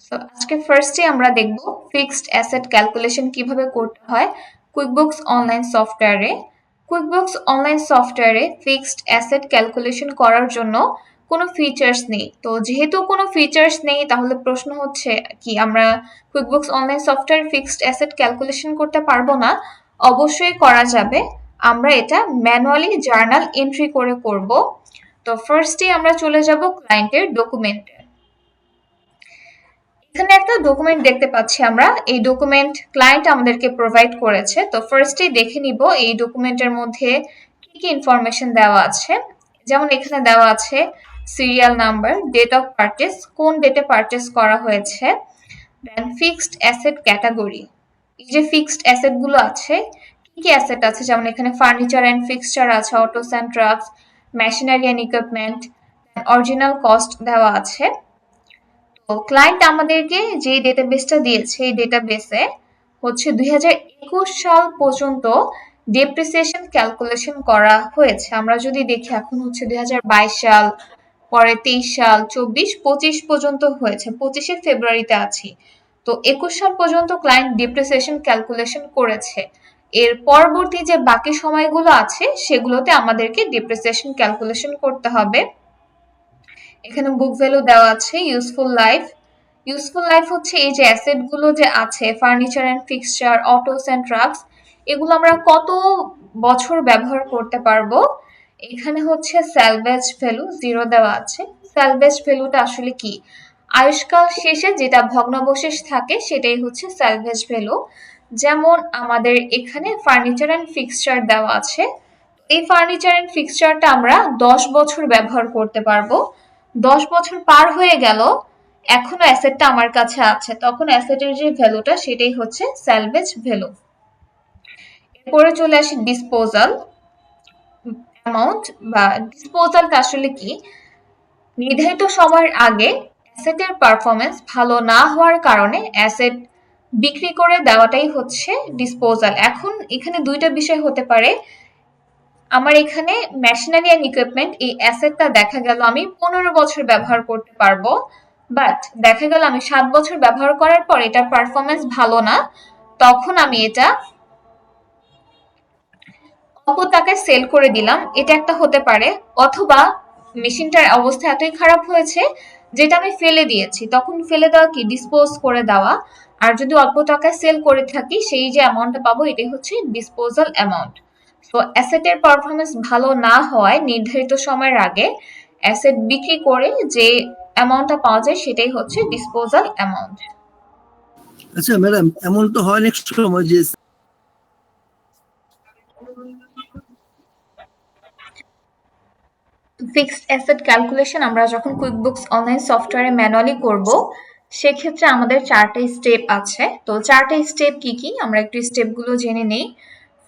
So আজকে ফার্স্টে আমরা দেখব ফিক্সড অ্যাসেট ক্যালকুলেশন কিভাবে করতে হয় কুইকবুকস অনলাইন সফটওয়্যারে। কুইকবুকস অনলাইন সফটওয়্যারে ফিক্সড অ্যাসেট ক্যালকুলেশন করার জন্য কোনো ফিচার্স নেই। তো যেহেতু কোনো ফিচার্স নেই তাহলে প্রশ্ন হচ্ছে কি আমরা কুইকবুকস অনলাইন সফটওয়্যারে ফিক্সড অ্যাসেট ক্যালকুলেশন করতে পারবো না? অবশ্যই করা যাবে। আমরা এটা ম্যানুয়ালি জার্নাল এন্ট্রি করে করব। তো ফার্স্টে আমরা চলে যাব ক্লায়েন্টের ডকুমেন্টে। এখানে একটা ডকুমেন্ট দেখতে পাচ্ছি আমরা। এই ডকুমেন্ট ক্লায়েন্ট আমাদেরকে প্রোভাইড করেছে। তো ফার্স্টেই দেখে নিব এই ডকুমেন্টের মধ্যে কি কি ইনফরমেশন দেওয়া আছে। যেমন এখানে দেওয়া আছে serial number, date of purchase, কোন ডেটে পারচেস করা হয়েছে, দেন ফিক্সড অ্যাসেট ক্যাটাগরি। এই যে ফিক্সড অ্যাসেট গুলো আছে, কি কি অ্যাসেট আছে, যেমন এখানে ফার্নিচার অ্যান্ড ফিক্সচার আছে, autos and trucks, machinery and equipment, original cost দেওয়া আছে। তো ক্লায়েন্ট আমাদেরকে যে ডেটাবেসটা দিয়েছে এই ডেটাবেসে হচ্ছে 2021 সাল পর্যন্ত ডেপ্রিসিয়েশন ক্যালকুলেশন করা হয়েছে। আমরা যদি দেখি এখন হচ্ছে 2022 সাল, পরে 23 সাল, 24, 25 পর্যন্ত হয়েছে, 25শে ফেব্রুয়ারিতে আছি। তো 21 সাল পর্যন্ত ক্লায়েন্ট ডেপ্রিসিয়েশন ক্যালকুলেশন করেছে। এর পরবর্তী যে বাকি সময়গুলো আছে সেগুলোতে আমাদেরকে ডেপ্রিসিয়েশন ক্যালকুলেশন করতে হবে। এখানে বুক ভ্যালু দেওয়া আছে, ইউজফুল লাইফ হচ্ছে এই যে অ্যাসেট গুলো যে আছে furniture and fixture, autos and trucks, এগুলো আমরা কত বছর ব্যবহার করতে পারবো। এখানে হচ্ছে স্যালভেজ ভ্যালু 0 দেওয়া আছে। স্যালভেজ ভ্যালুটা আসলে কি? আয়ুষ্কাল শেষে যেটা ভগ্নাবশেষ থাকে সেটাই হচ্ছে স্যালভেজ ভ্যালু। যেমন আমাদের এখানে ফার্নিচার অ্যান্ড ফিক্সচার দেওয়া আছে। এই ফার্নিচার অ্যান্ড ফিক্সচারটা আমরা 10 বছর ব্যবহার করতে পারবো। 10 বছর পার হয়ে গেল, এখনো অ্যাসেটটা আমার কাছে আছে, তখন অ্যাসেটের যে ভ্যালুটা সেটাই হচ্ছে স্যালভেজ ভ্যালু। এরপরে চলে আসি ডিসপোজাল অ্যামাউন্ট বা ডিসপোজালটা আসলে কি? নির্ধারিত সময়ের আগে অ্যাসেটের পারফরমেন্স ভালো না হওয়ার কারণে অ্যাসেট বিক্রি করে দেওয়াটাই হচ্ছে ডিসপোজাল। এখন এখানে দুইটা বিষয় হতে পারে। আমার এখানে মেশিনারি অ্যান্ড ইকুইপমেন্ট এই অ্যাসেটটা দেখা গেল আমি 15 বছর ব্যবহার করতে পারবো, বাট দেখা গেল আমি 7 বছর ব্যবহার করার পর এটার পারফরমেন্স ভালো না, তখন আমি এটা অল্প টাকায় সেল করে দিলাম, এটা একটা হতে পারে। অথবা মেশিনটার অবস্থা এতই খারাপ হয়েছে যেটা আমি ফেলে দিয়েছি, তখন ফেলে দেওয়া কি ডিসপোজ করে দেওয়া। আর যদি অল্প টাকায় সেল করে থাকি সেই যে অ্যামাউন্টটা পাবো এটাই হচ্ছে ডিসপোজাল অ্যামাউন্ট। তো অ্যাসেটের পারফরমেন্স ভালো না হওয়ায় নির্ধারিত সময়ের আগে অ্যাসেট বিক্রি করে যে অ্যামাউন্টটা পাওয়া যায় সেটাই হচ্ছে ডিসপোজাল অ্যামাউন্ট। আচ্ছা ম্যাডাম, এমন তো হয় নেক্সট সময় যে ফিক্সড অ্যাসেট ক্যালকুলেশন আমরা যখন কুইকবুকস অনলাইন সফটওয়্যারে ম্যানুয়ালি করব সেক্ষেত্রে আমাদের 4টা স্টেপ আছে। তো 4টা স্টেপ কি কি আমরা একটু স্টেপগুলো জেনে নেই।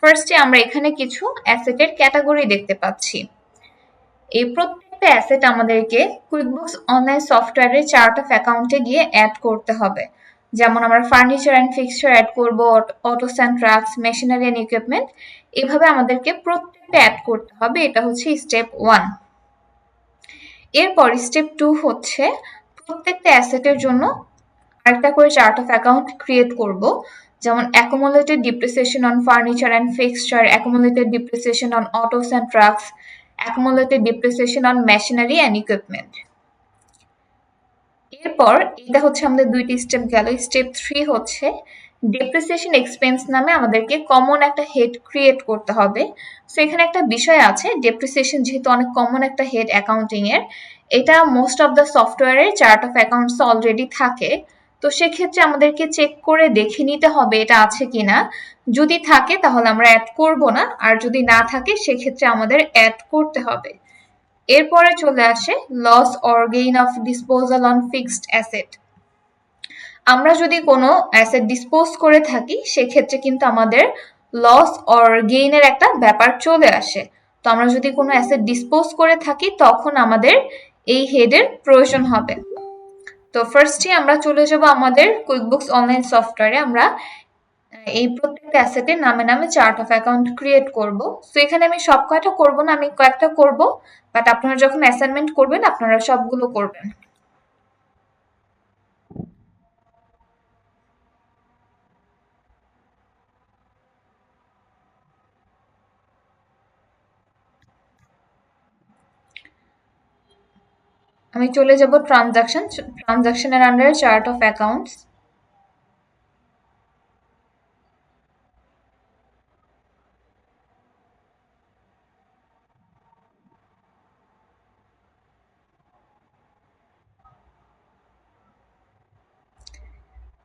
ফার্স্টে আমরা এখানে কিছু অ্যাসেটের ক্যাটাগরি দেখতে পাচ্ছি। এই প্রত্যেকটা অ্যাসেট আমাদেরকে কুইকবুকস অনলাইন সফটওয়্যারের চার্ট অফ অ্যাকাউন্টে গিয়ে অ্যাড করতে হবে। যেমন আমরা ফার্নিচার অ্যান্ড ফিক্সচার অ্যাড করব, autos and trucks, machinery and equipment, এভাবে আমাদেরকে প্রত্যেকটা অ্যাড করতে হবে। এটা হচ্ছে স্টেপ 1। এরপর স্টেপ 2 হচ্ছে প্রত্যেকটা অ্যাসেটের জন্য আরেকটা করে চার্ট অফ অ্যাকাউন্ট ক্রিয়েট করব। যেমন accumulated depreciation on furniture and fixture, accumulated depreciation on autos and trucks, accumulated depreciation on machinery and equipment. এরপর এটা হচ্ছে আমাদের 2টি স্টেপ গেল। স্টেপ 3 হচ্ছে ডেপ্রিসিয়েশন এক্সপেন্স নামে আমাদেরকে কমন একটা হেড ক্রিয়েট করতে হবে। সো এখানে একটা বিষয় আছে, ডেপ্রিসিয়েশন যেহেতু অনেক কমন একটা হেড অ্যাকাউন্টিং এর, এটা মোস্ট অফ দ্য সফটওয়্যারের চার্ট অফ অ্যাকাউন্টস অলরেডি থাকে। তো সেক্ষেত্রে আমাদেরকে চেক করে দেখে নিতে হবে এটা আছে কিনা। যদি থাকে তাহলে আমরা অ্যাড করব না, আর যদি না থাকে সেক্ষেত্রে আমাদের অ্যাড করতে হবে। এরপরে চলে আসে loss or gain of disposal on fixed asset. আমরা যদি কোনো অ্যাসেট ডিসপোজ করে থাকি সেক্ষেত্রে কিন্তু আমাদের লস অর গেইনের একটা ব্যাপার চলে আসে। তো আমরা যদি কোনো অ্যাসেট ডিসপোজ করে থাকি তখন আমাদের এই হেডের প্রয়োজন হবে। তো ফার্স্টে আমরা চলে যাব আমাদের কুইকবুকস অনলাইন সফটওয়্যারে। আমরা এই প্রত্যেকটা অ্যাসেটের নামে নামে চার্ট অফ অ্যাকাউন্ট ক্রিয়েট করব। সো এখানে আমি সব কয়টা করব না, আমি কয়েকটা করব, বাট আপনারা যখন অ্যাসাইনমেন্ট করবেন আপনারা সবগুলো করবেন। আমি চলে যাব ট্রানজাকশনের আন্ডারে চার্ট অফ অ্যাকাউন্টস।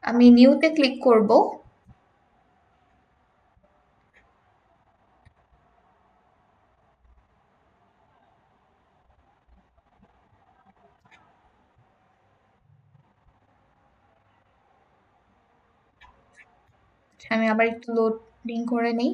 আমি নিউতে ক্লিক করব। আমি আবার একটু লোডিং করে নিই।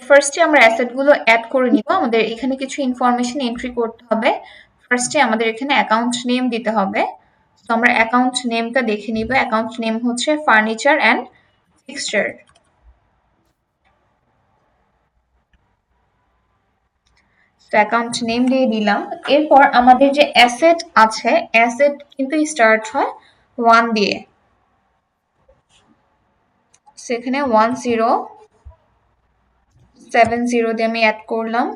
ফার্স্টে আমরা অ্যাসেটগুলো অ্যাড করে নিব। আমাদের এখানে কিছু ইনফরমেশন এন্ট্রি করতে হবে। ফার্স্টে আমাদের এখানে অ্যাকাউন্ট নেম দিতে হবে। তো আমরা অ্যাকাউন্ট নেমটা দেখে নিব। অ্যাকাউন্ট নেম হচ্ছে ফার্নিচার অ্যান্ড ফিক্সচার। তো অ্যাকাউন্ট নেম দিয়ে দিলাম। এরপর আমাদের যে অ্যাসেট আছে, অ্যাসেট কিন্তু স্টার্ট হয় 1 দিয়ে। সেখানে 1070 দিয়ে আমি অ্যাড করলাম।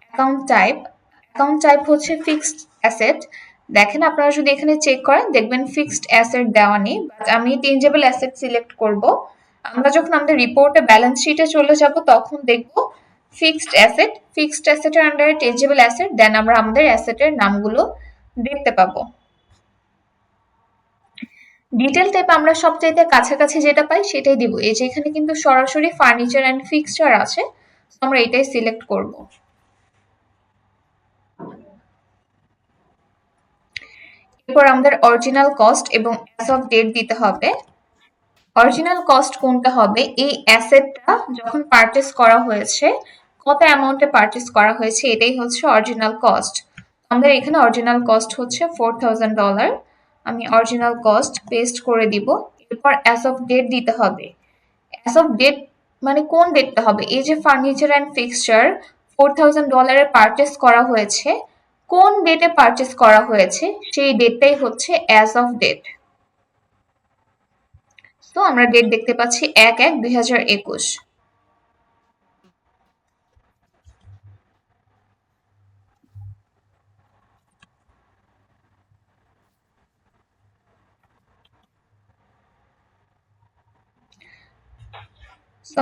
অ্যাকাউন্ট টাইপ হচ্ছে ফিক্সড অ্যাসেট। দেখেন আপনারা যদি এখানে চেক করেন দেখবেন ফিক্সড অ্যাসেট দেওয়া নেই, বাট আমি টেনজেবল অ্যাসেট সিলেক্ট করব। আমরা যখন আমাদের রিপোর্টে ব্যালেন্স শিটে চলে যাব তখন দেখব ফিক্সড অ্যাসেটের আন্ডারে টেনজেবল অ্যাসেট, দেন আমরা আমাদের অ্যাসেটের নামগুলো দেখতে পাবো। ডিটেল টাইপ আমরা সবচাইতে কাছাকাছি যেটা পাই সেটাই দিব। এই যে এখানে কিন্তু সরাসরি ফার্নিচার অ্যান্ড ফিক্সচার আছে, আমরা এটাই সিলেক্ট করব। এরপর আমাদের অরিজিনাল কস্ট এবং অ্যাজ অফ ডেট দিতে হবে। অরিজিনাল কস্ট কোনটা হবে? এই অ্যাসেটটা যখন পারচেস করা হয়েছে, কত অ্যামাউন্টে পারচেস করা হয়েছে, এটাই হচ্ছে অরিজিনাল কস্ট। আমাদের এখানে অরিজিনাল কস্ট হচ্ছে $4000। আমি অরিজিনাল কস্ট পেস্ট করে দিব। এরপর অ্যাজ অফ ডেট দিতে হবে। অ্যাজ অফ ডেট মানে কোন ডেটটা হবে? এই যে ফার্নিচার অ্যান্ড ফিক্সচার $4000 পারচেস করা হয়েছে, কোন ডেটে পারচেস করা হয়েছে সেই ডেটটাই হচ্ছে অ্যাজ অফ ডেট। তো আমরা ডেট দেখতে পাচ্ছি 1/1/2021।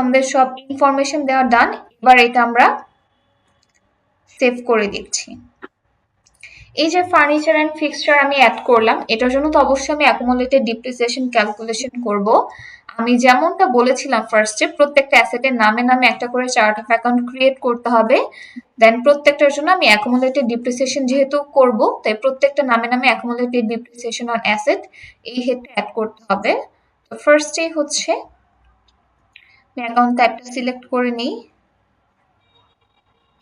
আমাদের সব ইনফরমেশন দেওয়া ডান। এবার এটা আমরা সেভ করে দিচ্ছি। এই যে ফার্নিচার অ্যান্ড ফিক্সচার আমি অ্যাড করলাম, এটার জন্য তো অবশ্যই আমি অ্যাকুমুলেটেড ডিপ্রিসিয়েশন ক্যালকুলেশন করব। আমি যেমনটা বলেছিলাম ফার্স্টে, প্রত্যেকটা অ্যাসেটের নামে নামে একটা করে চার্ট অফ অ্যাকাউন্ট ক্রিয়েট করতে হবে। দেন প্রত্যেকটার জন্য আমি অ্যাকুমুলেটেড ডিপ্রিসিয়েশন যেহেতু করব, তাই প্রত্যেকটা নামে নামে অ্যাকুমুলেটেড ডিপ্রিসিয়েশন অন অ্যাসেট এই হেডটা অ্যাড করতে হবে। তো ফার্স্টেই হচ্ছে আমি অ্যাকাউন্ট টাইপটা সিলেক্ট করে নিই।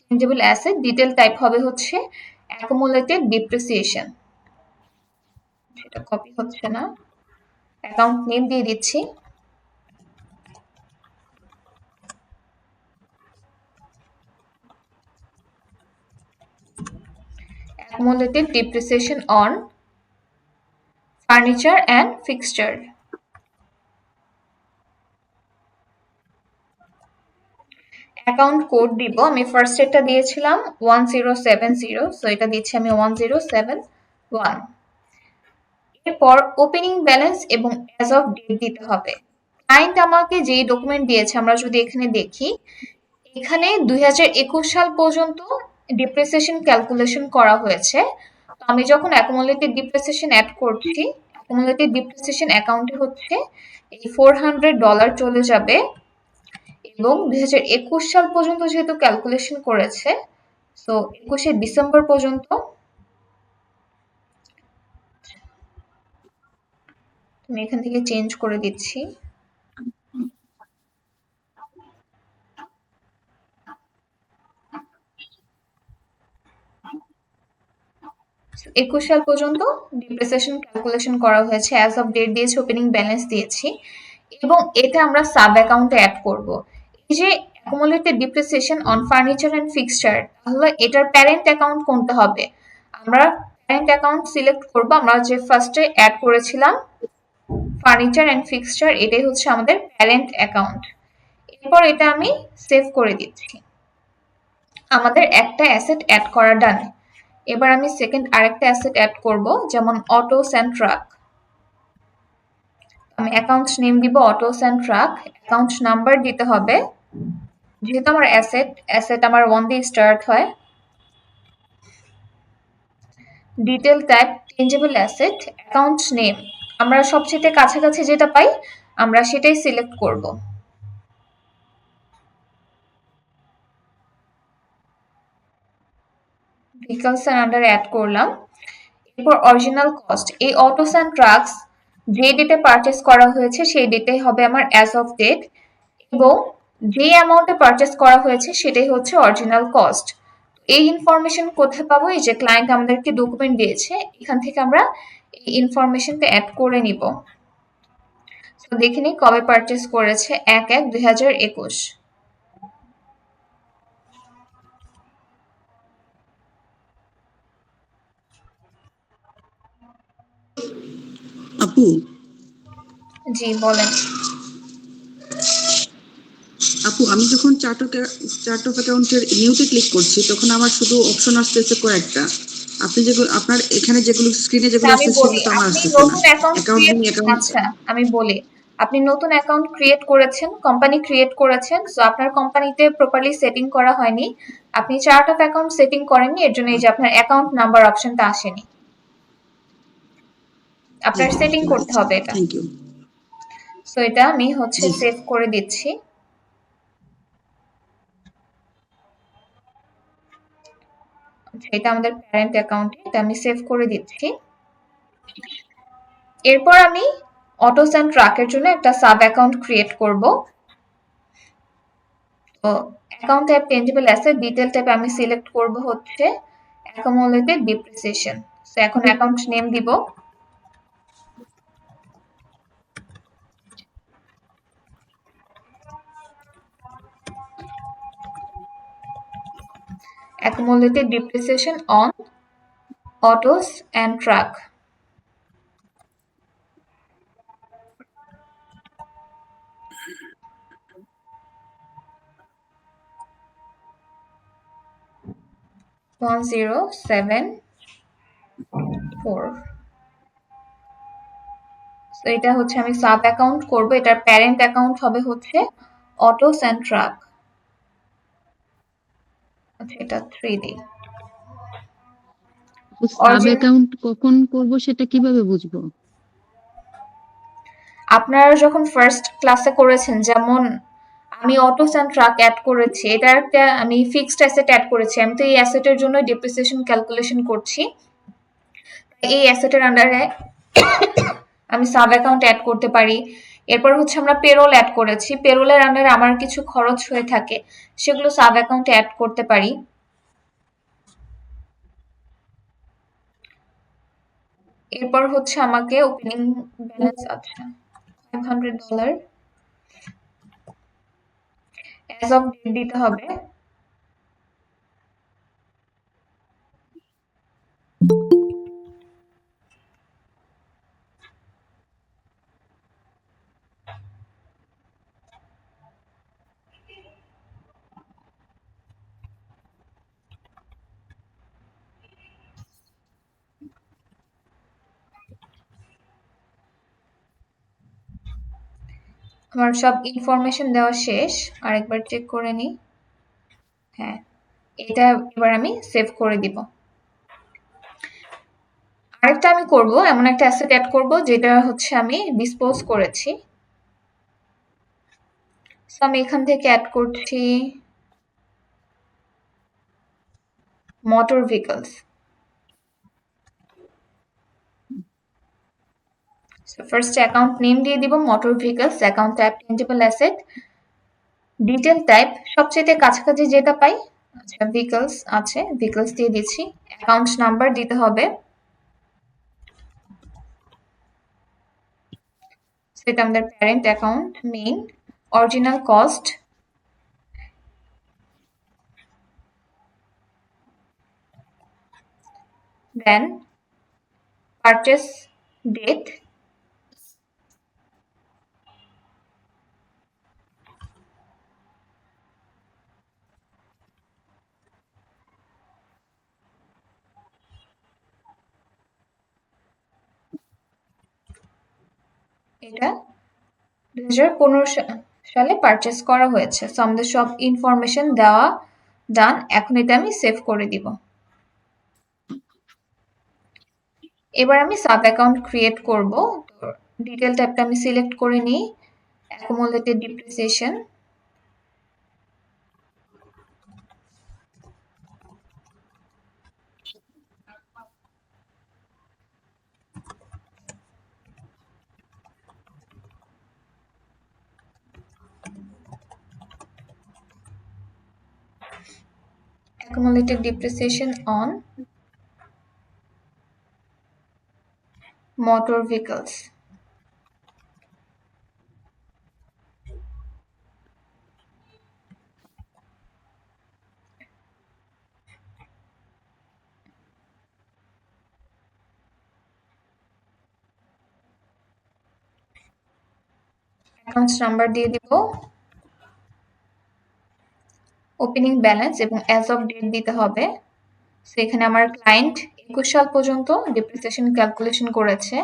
টেনজেবল অ্যাসেট ডিটেল টাইপ হবে হচ্ছে অ্যাকুমুলেটেড ডিপ্রিসিয়েশন। সেটা কপি হচ্ছে না। অ্যাকাউন্ট নেম দিয়ে দিচ্ছি। Accumulated depreciation on furniture and fixture. Account code দিব। আমি ফার্স্ট এটা দিয়েছিলাম 1070, সো এটা দিচ্ছি আমি 1071। এরপর ওপেনিং ব্যালেন্স এবং অ্যাজ অফ ডেট দিতে হবে। ক্লায়েন্ট আমাকে যেই ডকুমেন্ট দিয়েছে আমরা যদি এখানে দেখি, এখানে 2021 সাল পর্যন্ত ডিপ্রিসিয়েশন ক্যালকুলেশন করা হয়েছে। তো আমি যখন অ্যাকুমুলেটেড ডিপ্রিসিয়েশন অ্যাড করছি, অ্যাকুমুলেটেড ডিপ্রিসিয়েশন অ্যাকাউন্টে হচ্ছে এই $400 চলে যাবে। এবং 2021 সাল পর্যন্ত যেহেতু ক্যালকুলেশন করেছে, সো 21শে ডিসেম্বর পর্যন্ত আমি এখান থেকে চেঞ্জ করে দিচ্ছি। 21 সাল পর্যন্ত ডিপ্রিসিয়েশন ক্যালকুলেশন করা হয়েছে, অ্যাজ অফ ডেট দিয়েছি, ওপেনিং ব্যালেন্স দিয়েছি এবং এটা আমরা সাব অ্যাকাউন্টে অ্যাড করব। এই যে accumulated depreciation on furniture and fixture, তাহলে এটার প্যারেন্ট অ্যাকাউন্ট কোনটা হবে? আমরা প্যারেন্ট অ্যাকাউন্ট সিলেক্ট করব, আমরা যে ফার্স্টে অ্যাড করেছিলাম ফার্নিচার অ্যান্ড ফিক্সচার, এটাই হচ্ছে আমাদের প্যারেন্ট অ্যাকাউন্ট। এরপর এটা আমি সেভ করে দিচ্ছি। আমাদের একটা অ্যাসেট অ্যাড করা ডান। এবার আমি সেকেন্ড আরেকটা অ্যাসেট অ্যাড করব, যেমন অটোস অ্যান্ড ট্রাক। আমি অ্যাকাউন্ট নেম দিব autos and truck, account number দিতে হবে, যেহেতু আমার অ্যাসেট আমার 1 দিয়ে স্টার্ট হয়। Detail type tangible asset, account name আমরা সবচেয়ে কাছাকাছি যেটা পাই আমরা সেটাই সিলেক্ট করব। ভেহিকলস এর আন্ডারে অ্যাড করলাম। এরপর অরিজিনাল কস্ট, এই অটোস অ্যান্ড ট্রাকস যে ডেটে পারচেস করা হয়েছে সেই ডেটে হবে আমার অ্যাজ অফ ডেট, এবং যে অ্যামাউন্টে পারচেস করা হয়েছে সেটাই হচ্ছে অরিজিনাল কস্ট। এই ইনফরমেশন কোথায় পাবো? এই যে ক্লায়েন্ট আমাদেরকে ডকুমেন্ট দিয়েছে, এখান থেকে আমরা এই ইনফরমেশনটা অ্যাড করে নিব। তো দেখে নিই কবে পারচেস করেছে, 1/1/2021। আপু, জি বলেন। আমি যখন চার্ট অফ অ্যাকাউন্টের নিউতে ক্লিক করছি তখন আমার শুধু অপশন আসতেছে কয়েকটা। আপনি যেগুলো আপনার এখানে যেগুলো স্ক্রিনে যেগুলো আমি আসছে বলি, সেগুলো তো আমার আপনি আসতেছে না। নতুন অ্যাকাউন্ট অ্যাকাউন্ট ক্রিয়েট, নেই, অ্যাকাউন্ট আচ্ছা আমি বলি, আপনি নতুন অ্যাকাউন্ট ক্রিয়েট করেছেন, কোম্পানি ক্রিয়েট করেছেন, সো আপনার কোম্পানিতে প্রপারলি সেটিং করা হয়নি, আপনি চার্ট অফ অ্যাকাউন্ট সেটিং করেননি, এর জন্য এই যে আপনার অ্যাকাউন্ট নাম্বার অপশনটা আসেনি, আপনার সেটিং বুঝতে করতে পেরেছি। হবে এটা। Thank you. সো এটা আমি হচ্ছে জি। সেভ করে দিচ্ছি। আচ্ছা, এটা আমাদের প্যারেন্ট অ্যাকাউন্টে, এটা আমি সেভ করে দিচ্ছি। এরপর আমি অটোস অ্যান্ড ট্রাকের জন্য একটা সাব অ্যাকাউন্ট ক্রিয়েট করব। তো account type tangible asset, detail type আমি সিলেক্ট করব হচ্ছে অ্যাকুমুলেটেড ডিপ্রিসিয়েশন। সো এখন অ্যাকাউন্ট নেম দিব, accumulated depreciation on autos and truck. One zero seven four. তো এটা হচ্ছে আমি সাব অ্যাকাউন্ট করব, এটার প্যারেন্ট অ্যাকাউন্ট হবে হচ্ছে অটোস অ্যান্ড ট্রাক। আচ্ছা এটা 3D। সাব অ্যাকাউন্ট কখন করব সেটা কিভাবে বুঝবো? আপনারা যখন ফার্স্ট ক্লাসে করেছেন, যেমন আমি অটোস অ্যান্ড ট্রাক অ্যাড করেছি, এটা একটা আমি ফিক্সড অ্যাসেট অ্যাড করেছি, আমি তো এই অ্যাসেটের জন্য ডিপ্রিসিয়েশন ক্যালকুলেশন করছি, এই অ্যাসেটের আন্ডারে আমি সাব অ্যাকাউন্ট অ্যাড করতে পারি। এরপর হচ্ছে আমরা পেরোল অ্যাড করেছি, পেরোলের আন্ডারে আমার কিছু খরচ হয়ে থাকে, সেগুলো সাব অ্যাকাউন্টে অ্যাড করতে পারি। এরপর হচ্ছে আমাকে ওপেনিং ব্যালেন্স, আচ্ছা $500 অ্যাজ অফ ডেট দিতে হবে। আমার সব ইনফরমেশন দেওয়া শেষ, আরেকবার চেক করে নিই। হ্যাঁ, এটা এবার আমি সেভ করে দিব। আরেকটা আমি করব, এমন একটা অ্যাসেট অ্যাড করব যেটা হচ্ছে আমি ডিসপোজ করেছি। সো আমি এখান থেকে অ্যাড করছি motor vehicles. So first account name দিয়ে দিব motor vehicles, account type tangible asset, detail type সবচেয়ে কাছাকাছি যেটা পাই, আচ্ছা ভেহিকলস আছে, ভেহিকলস দিয়ে দিচ্ছি, অ্যাকাউন্ট নাম্বার দিতে হবে, সেটা আমাদের parent account, main, original cost, then purchase date, এটা 2015 সালে পারচেস করা হয়েছে। সো আমাদের সব ইনফরমেশন দেওয়া ডান। এখন এটা আমি সেভ করে দিব। এবার আমি সাব অ্যাকাউন্ট ক্রিয়েট করব। ডিটেল ট্যাবটা আমি সিলেক্ট করে নিই, accumulated depreciation, accumulated depreciation on motor vehicles. Accounts number দিয়ে দিব, ওপেনিং ব্যালেন্স এবং অ্যাজ অফ ডেট দিতে হবে। সো এখানে আমার ক্লায়েন্ট 21 সাল পর্যন্ত ডিপ্রিসিয়েশন ক্যালকুলেশন করেছে।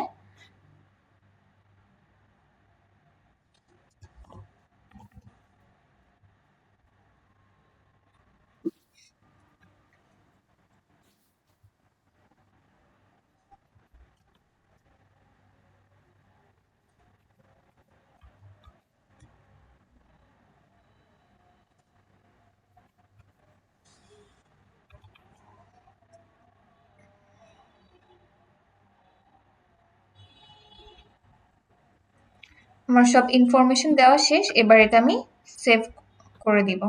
আমার সব ইনফরমেশন দেওয়া শেষ। এবার এটা আমি সেভ করে দিব।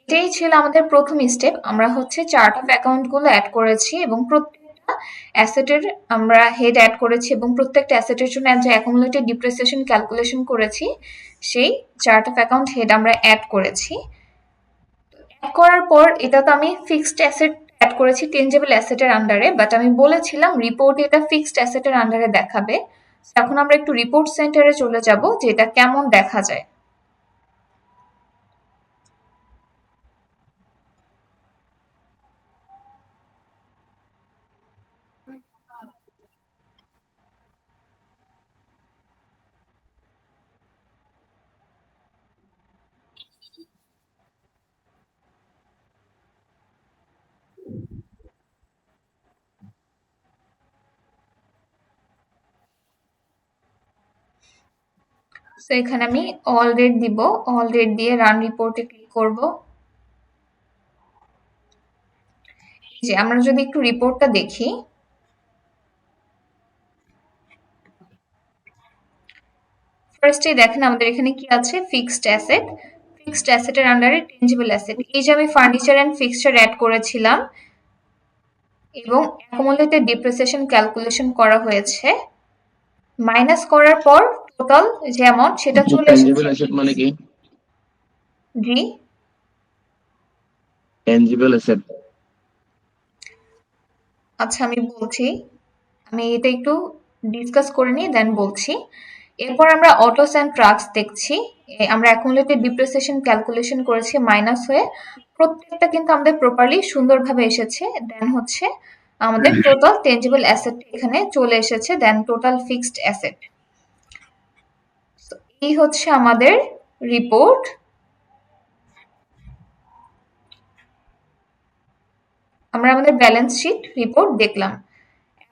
এটাই ছিল আমাদের প্রথম স্টেপ। আমরা হচ্ছে চার্ট অফ অ্যাকাউন্ট গুলো অ্যাড করেছি এবং প্রত্যেকটা অ্যাসেটের আমরা হেড অ্যাড করেছি এবং প্রত্যেকটা অ্যাসেটের জন্য যে অ্যাকুমুলেটেড ডিপ্রিসিয়েশন ক্যালকুলেশন করেছি সেই চার্ট অফ অ্যাকাউন্ট হেড আমরা অ্যাড করেছি। অ্যাড করার পর এটা তো আমি ফিক্সড অ্যাসেট অ্যাড করেছি টেনজেবল অ্যাসেটের আন্ডারে, বাট আমি বলেছিলাম রিপোর্টে এটা ফিক্সড অ্যাসেটের আন্ডারে দেখাবে। এখন আমরা একটু রিপোর্ট সেন্টারে চলে যাব যে এটা কেমন দেখা যায়। তো এখানে আমি অল রেট দিব, অল রেট দিয়ে রান রিপোর্টে ক্লিক করব। যে আমরা যদি একটু রিপোর্টটা দেখি, ফার্স্টে দেখেন আমাদের এখানে কি আছে, ফিক্সড অ্যাসেট, ফিক্সড অ্যাসেটের আন্ডারে টেনজিবল অ্যাসেট। এই যে আমি ফার্নিচার এন্ড ফিক্সচার অ্যাড করেছিলাম এবং অ্যাকুমুলেটেড ডিপ্রিসিয়েশন ক্যালকুলেশন করা হয়েছে, মাইনাস করার পর টোটাল যে অ্যামাউন্ট সেটা চলে ট্যানজিবল এসেছে। অ্যাসেট মানে কি? জি, ট্যানজিবল অ্যাসেট আচ্ছা আমি বলছি, আমি এটা একটু ডিসকাস করে নিই দেন বলছি। এরপর আমরা অটোস অ্যান্ড ট্রাকস দেখছি। আমরা অ্যাকুমুলেটেড ডিপ্রিসিয়েশন ক্যালকুলেশন করেছি মাইনাস হয়ে, প্রত্যেকটা কিন্তু আমাদের প্রপারলি সুন্দরভাবে এসেছে। দেন হচ্ছে আমাদের টোটাল টেনজিবল অ্যাসেট এখানে চলে এসেছে, দেন টোটাল ফিক্সড অ্যাসেট। এই হচ্ছে আমাদের রিপোর্ট। আমরা আমাদের ব্যালেন্স শিট রিপোর্ট দেখলাম।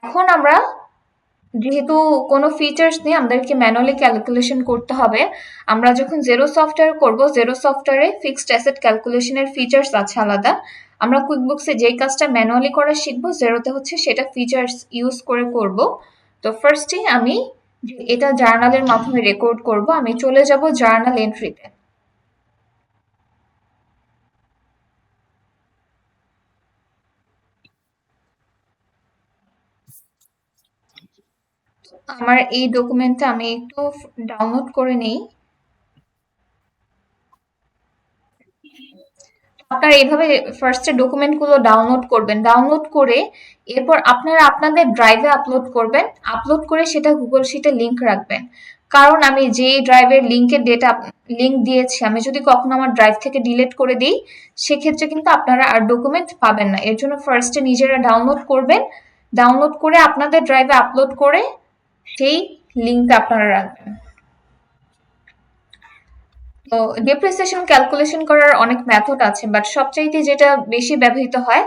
এখন আমরা যেহেতু কোনো ফিচার্স নেই, আমাদেরকে ম্যানুয়ালি ক্যালকুলেশন করতে হবে। আমরা যখন জেরো সফটওয়্যার করব, জেরো সফটওয়্যারে ফিক্সড অ্যাসেট ক্যালকুলেশনের ফিচার্স আছে আলাদা। আমরা কুইকবুকসে যেই কাজটা ম্যানুয়ালি করা শিখবো, জেরোতে হচ্ছে সেটা ফিচার্স ইউজ করে করব। তো ফার্স্টে আমি এটা জার্নালের মাধ্যমে রেকর্ড করব। আমি চলে যাব জার্নাল এন্ট্রিতে। আমার এই ডকুমেন্টটা আমি একটু ডাউনলোড করে নেই। আপনারা এইভাবে ফার্স্টে ডকুমেন্টগুলো ডাউনলোড করবেন, ডাউনলোড করে এরপর আপনারা আপনাদের ড্রাইভে আপলোড করবেন, আপলোড করে সেটা গুগল শিটে লিংক রাখবেন। কারণ আমি যে ড্রাইভের লিংক দিয়েছি, আমি যদি কখনো আমার ড্রাইভ থেকে ডিলিট করে দিই, সেক্ষেত্রে কিন্তু আপনারা আর ডকুমেন্ট পাবেন না। এর জন্য ফার্স্টে নিজেরা ডাউনলোড করবেন, ডাউনলোড করে আপনাদের ড্রাইভে আপলোড করে সেই লিংকটা আপনারা রাখবেন। তো ডেপ্রিসিয়েশন ক্যালকুলেশন করার অনেক মেথড আছে, বাট সবচাইতে যেটা বেশি ব্যবহৃত হয়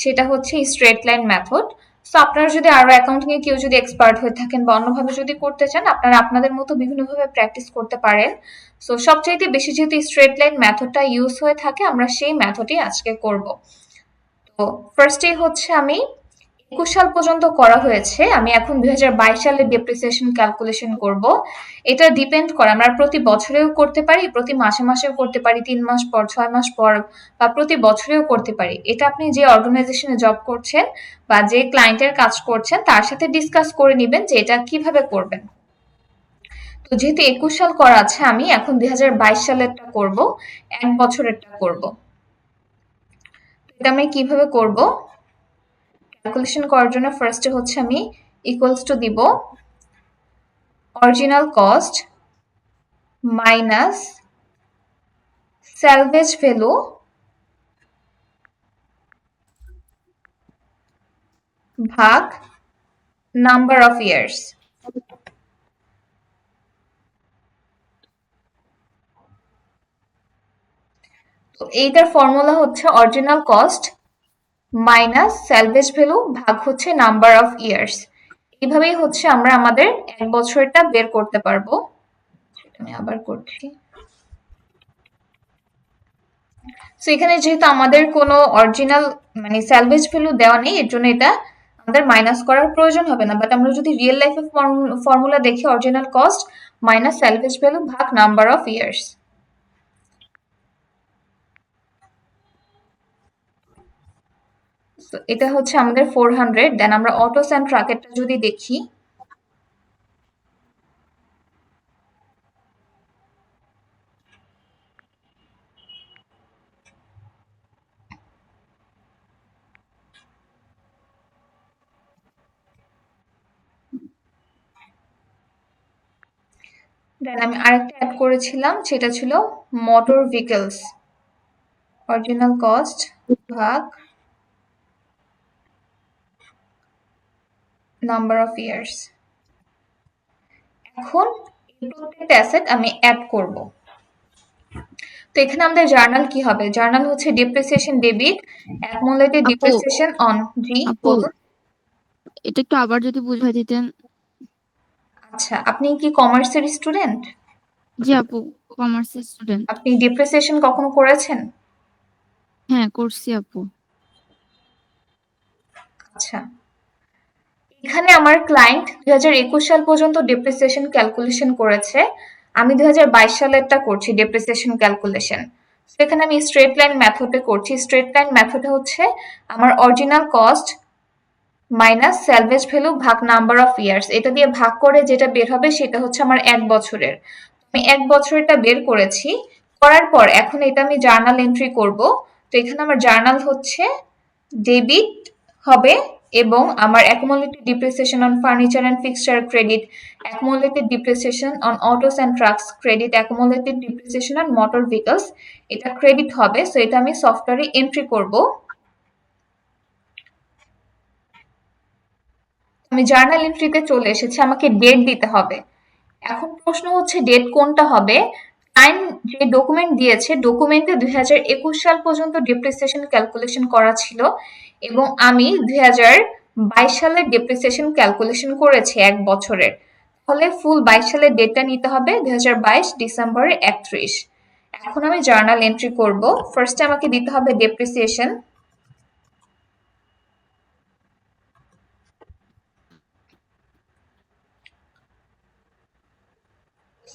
সেটা হচ্ছে স্ট্রেট লাইন মেথড। সো আপনারা যদি আরো অ্যাকাউন্টিং এ কেউ যদি এক্সপার্ট হয়ে থাকেন বা অন্যভাবে যদি করতে চান, আপনারা আপনাদের মতো বিভিন্নভাবে প্র্যাকটিস করতে পারেন। সো সবচাইতে বেশি যেহেতু স্ট্রেট লাইন মেথডটা ইউজ হয়ে থাকে, আমরা সেই মেথডই আজকে করব। তো ফার্স্টেই হচ্ছে আমি 21 সাল পর্যন্ত করা হয়েছে, আমি এখন 2022 সালের ডেপ্রিসিয়েশন ক্যালকুলেশন করব। এটা ডিপেন্ড করে, আমরা প্রতি বছরেও করতে পারি, প্রতি মাসে মাসেও করতে পারি, 3 মাস পর, 6 মাস পর, বা প্রতি বছরেও করতে পারি। এটা আপনি যে অর্গানাইজেশনে জব করছেন বা যে ক্লায়েন্টের কাজ করছেন তার সাথে ডিসকাস করে নেবেন যে এটা কিভাবে করবেন। তো যেহেতু 21 সাল করা আছে, আমি এখন 2022 সালেরটা করব, 1 বছরেরটা করব। এটা আমি কিভাবে করব? ক্যালকুলেশন করার জন্য ফার্স্টে হচ্ছে আমি ইকুয়ালস টু দিব original cost minus salvage value ভাগ নাম্বার অফ ইয়ার্স। তো এইটার ফর্মুলা হচ্ছে original cost minus salvage value ভাগ হচ্ছে নাম্বার অফ ইয়ার্স। এইভাবেই হচ্ছে আমরা আমাদের 1 বছরটা বের করতে পারবো। আমি আবার করছি। সো এখানে যেহেতু আমাদের কোনো অরিজিনাল মানে স্যালভেজ ভ্যালু দেওয়া নেই, এর জন্য এটা আমাদের মাইনাস করার প্রয়োজন হবে না। বাট আমরা যদি রিয়েল লাইফে ফর্মুলা দেখি, original cost minus salvage value ভাগ নাম্বার অফ ইয়ার্স। এটা হচ্ছে আমাদের 400। দেন আমরা অটোস অ্যান্ড ট্রাকেরটা যদি দেখি, দেন আমি আরেকটা অ্যাড করেছিলাম, সেটা ছিল মোটর ভেহিকলস, অরিজিনাল কস্ট ভাগ নাম্বার অফ ইয়ার্স। এখন এই প্রত্যেকটা অ্যাসেট আমি অ্যাড করব। তো এখানে আমাদের জার্নাল কি হবে? জার্নাল হচ্ছে ডিপ্রিসিয়েশন ডেবিট, অ্যাকুমুলেটেড আপু ডিপ্রিসিয়েশন অন। জি আপু বলুন। এটা একটু আবার যদি বুঝাই দিতেন। আচ্ছা, আপনি কি কমার্সের স্টুডেন্ট? জি আপু, কমার্সের স্টুডেন্ট। আপনি ডিপ্রিসিয়েশন কখনো করেছেন? হ্যাঁ করছি আপু। আচ্ছা, এখানে আমার ক্লায়েন্ট 2021 সাল পর্যন্ত ডেপ্রিসিয়েশন ক্যালকুলেশন করেছে, আমি 2022 সালেরটা করছি ডেপ্রিসিয়েশন ক্যালকুলেশন। এখানে আমি স্ট্রেট লাইন মেথডে করছি। স্ট্রেট লাইন মেথডে হচ্ছে আমার original cost minus salvage value ভাগ নাম্বার অফ ইয়ার্স, এটা দিয়ে ভাগ করে যেটা বের হবে সেটা হচ্ছে আমার 1 বছরের। আমি 1 বছরেরটা বের করেছি, করার পর এখন এটা আমি জার্নাল এন্ট্রি করব। তো এখানে আমার জার্নাল হচ্ছে ডেবিট হবে, এবং আমার accumulated depreciation on furniture and fixture credit, accumulated depreciation on autos and trucks credit, accumulated depreciation on motor vehicles, এটা ক্রেডিট হবে। সো এটা আমি সফটওয়্যারে এন্ট্রি করব। আমি জার্নাল এন্ট্রিতে চলে এসেছি, আমাকে ডেট দিতে হবে। এখন প্রশ্ন হচ্ছে ডেট কোনটা হবে? টাইম যে ডকুমেন্ট দিয়েছে, ডকুমেন্টে 2021 সাল পর্যন্ত ডেপ্রিসিয়েশন ক্যালকুলেশন করা ছিল, এবং আমি 2022 সালের ডেপ্রিসিয়েশন ক্যালকুলেশন করেছি 1 বছরের। তাহলে ফুল 22 সালের ডেটটা নিতে হবে 2022 ডিসেম্বরের 31। এখন আমি জার্নাল এন্ট্রি করব। ফার্স্টে আমাকে দিতে হবে ডেপ্রিসিয়েশন।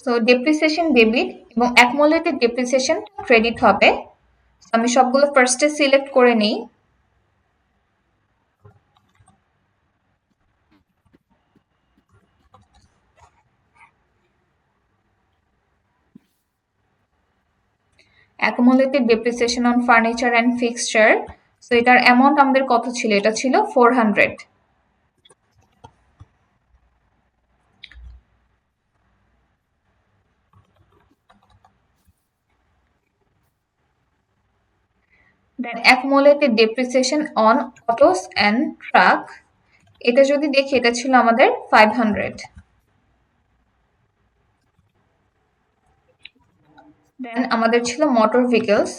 সো ডেপ্রিসিয়েশন ডেবিট এবং অ্যাকুমুলেটেড ডেপ্রিসিয়েশন ক্রেডিট হবে। আমি সবগুলো ফার্স্টে সিলেক্ট করে নিই। Accumulated depreciation on furniture and fixture, so এটার অ্যামাউন্ট আমাদের কত ছিল? এটা ছিল 400। Then accumulated depreciation on autos and truck, এটা যদি দেখি এটা ছিল আমাদের 500। দেন আমাদের ছিল motor vehicles,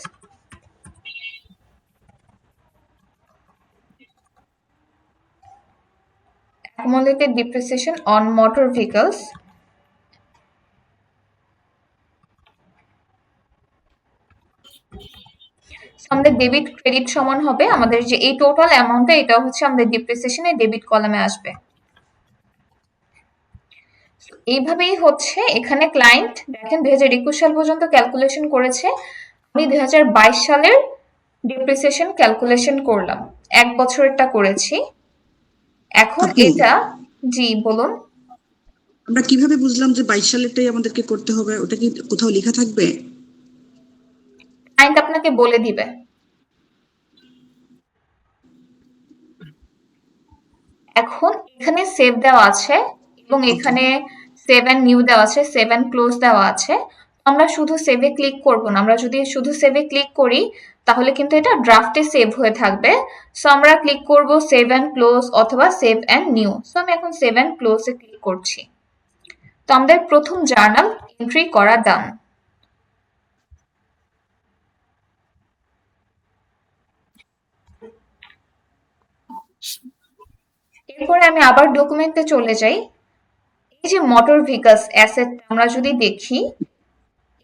accumulated depreciation on motor vehicles, আমাদের ডেবিট ক্রেডিট সমান হবে আমাদের যে এই টোটাল অ্যামাউন্টটা, এটা হচ্ছে আমাদের ডিপ্রিসিয়েশনের ডেবিট কলামে আসবে। এইভাবেই হচ্ছে এখানে ক্লায়েন্ট দেখেন 2021 সাল পর্যন্ত ক্যালকুলেশন করেছে, আমি 2022 সালের ডিপ্রিসিয়েশন ক্যালকুলেশন করলাম, 1 বছরেরটা করেছি। এখন আপু, এটা, জি বলুন। আমরা কিভাবে বুঝলাম যে 22 সালেরটাই আমাদেরকে করতে হবে? ওটা কি কোথাও লেখা থাকবে? ক্লায়েন্ট আপনাকে বলে দিবে। এখন এখানে সেভ দেওয়া আছে এবং ওকে। এখানে সেভ অ্যান্ড নিউ দেওয়া আছে, সেভ অ্যান্ড ক্লোজ দেওয়া আছে। আমরা শুধু সেভে ক্লিক করব না, আমরা যদি শুধু সেভে ক্লিক করি তাহলে কিন্তু এটা ড্রাফটে সেভ হয়ে থাকবে। সো আমরা ক্লিক করব সেভ অ্যান্ড ক্লোজ অথবা সেভ অ্যান্ড নিউ। সো আমি এখন সেভ অ্যান্ড ক্লোজে ক্লিক করছি। তো আমাদের প্রথম জার্নাল এন্ট্রি করা ডান। এরপরে আমি আবার ডকুমেন্টে চলে যাই। এই যে মোটর ভেহিকলস অ্যাসেট আমরা যদি দেখি,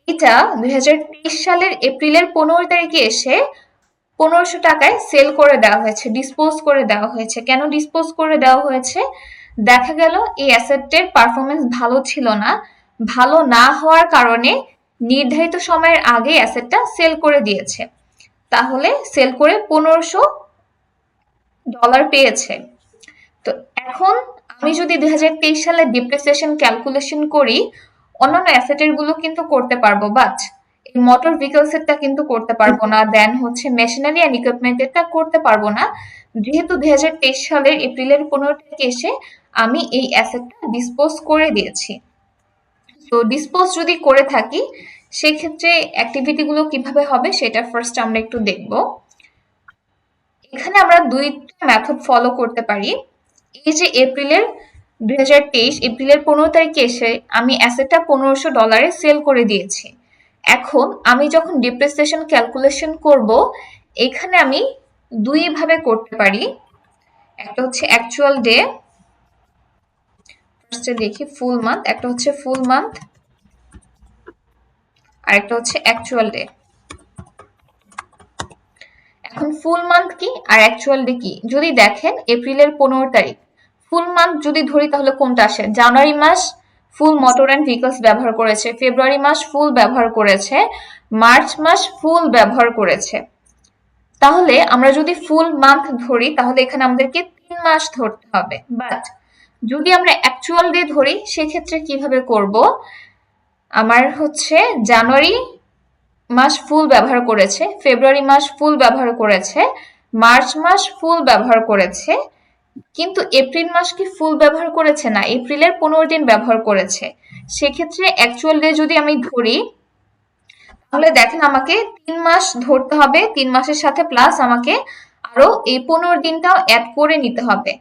এটা 2023 সালের এপ্রিলের 15 তারিখে এসে 1500 টাকায় সেল করে দেওয়া হয়েছে, ডিসপোজ করে দেওয়া হয়েছে। কেন ডিসপোজ করে দেওয়া হয়েছে? দেখা গেল এই অ্যাসেটের পারফরমেন্স ভালো ছিল না, ভালো না হওয়ার কারণে নির্ধারিত সময়ের আগে অ্যাসেটটা সেল করে দিয়েছে, তাহলে সেল করে $1500 পেয়েছে। তো এখন আমি যদি 2023 সালে ডিপ্রিসিয়েশন ক্যালকুলেশন করি, অন্যান্য অ্যাসেটের গুলো কিন্তু করতে পারবো, বাট এই মোটর ভেহিকলস এরটা কিন্তু করতে পারবো না। দেন হচ্ছে মেশিনারি অ্যান্ড ইকুইপমেন্ট এরটা করতে পারবো না, যেহেতু 2023 সালের এপ্রিলের 15 তারিখে এসে আমি এই অ্যাসেটটা ডিসপোজ করে দিয়েছি। তো ডিসপোজ যদি করে থাকি সেক্ষেত্রে অ্যাক্টিভিটি গুলো কিভাবে হবে সেটা ফার্স্ট আমরা একটু দেখব। এখানে আমরা দুইটা মেথড ফলো করতে পারি। এই যে এপ্রিলের 2023 এপ্রিলের 15 তারিখে এসে আমি অ্যাসেটটা $1500 সেল করে দিয়েছি। এখন আমি যখন ডিপ্রিসিয়েশন ক্যালকুলেশন করব, এখানে আমি দুই ভাবে করতে পারি। একটা হচ্ছে অ্যাকচুয়াল ডে, ফার্স্টে দেখি ফুল মান্থ, একটা হচ্ছে ফুল মান্থ আর একটা হচ্ছে অ্যাকচুয়াল ডে। এখন ফুল মান্থ কি আর অ্যাকচুয়াল ডে কি যদি দেখেন, এপ্রিলের 15 তারিখ ফুল মান্থ যদি ধরি তাহলে কোনটা আসে? জানুয়ারি মাস ফুল মোটর অ্যান্ড ভেহিকলস ব্যবহার করেছে, ফেব্রুয়ারি মাস ফুল ব্যবহার করেছে, মার্চ মাস ফুল ব্যবহার করেছে। তাহলে আমরা যদি ফুল মান্থ ধরি তাহলে এখানে আমাদেরকে 3 মাস ধরতে হবে। বাট যদি আমরা অ্যাকচুয়াল ডে ধরি সেক্ষেত্রে কিভাবে করব? আমার হচ্ছে জানুয়ারি মাস ফুল ব্যবহার করেছে, ফেব্রুয়ারি মাস ফুল ব্যবহার করেছে, মার্চ মাস ফুল ব্যবহার করেছে, কিন্তু এপ্রিল মাস কি ফুল ব্যবহার করেছে? না, এপ্রিলের 15 দিন ব্যবহার করেছে। সেক্ষেত্রে অ্যাকচুয়াল ডে যদি আমি ধরি তাহলে দেখেন আমাকে 3 মাস ধরতে হবে, 3 মাসের সাথে প্লাস আমাকে আরো এই 15 দিনটাও অ্যাড করে নিতে হবে।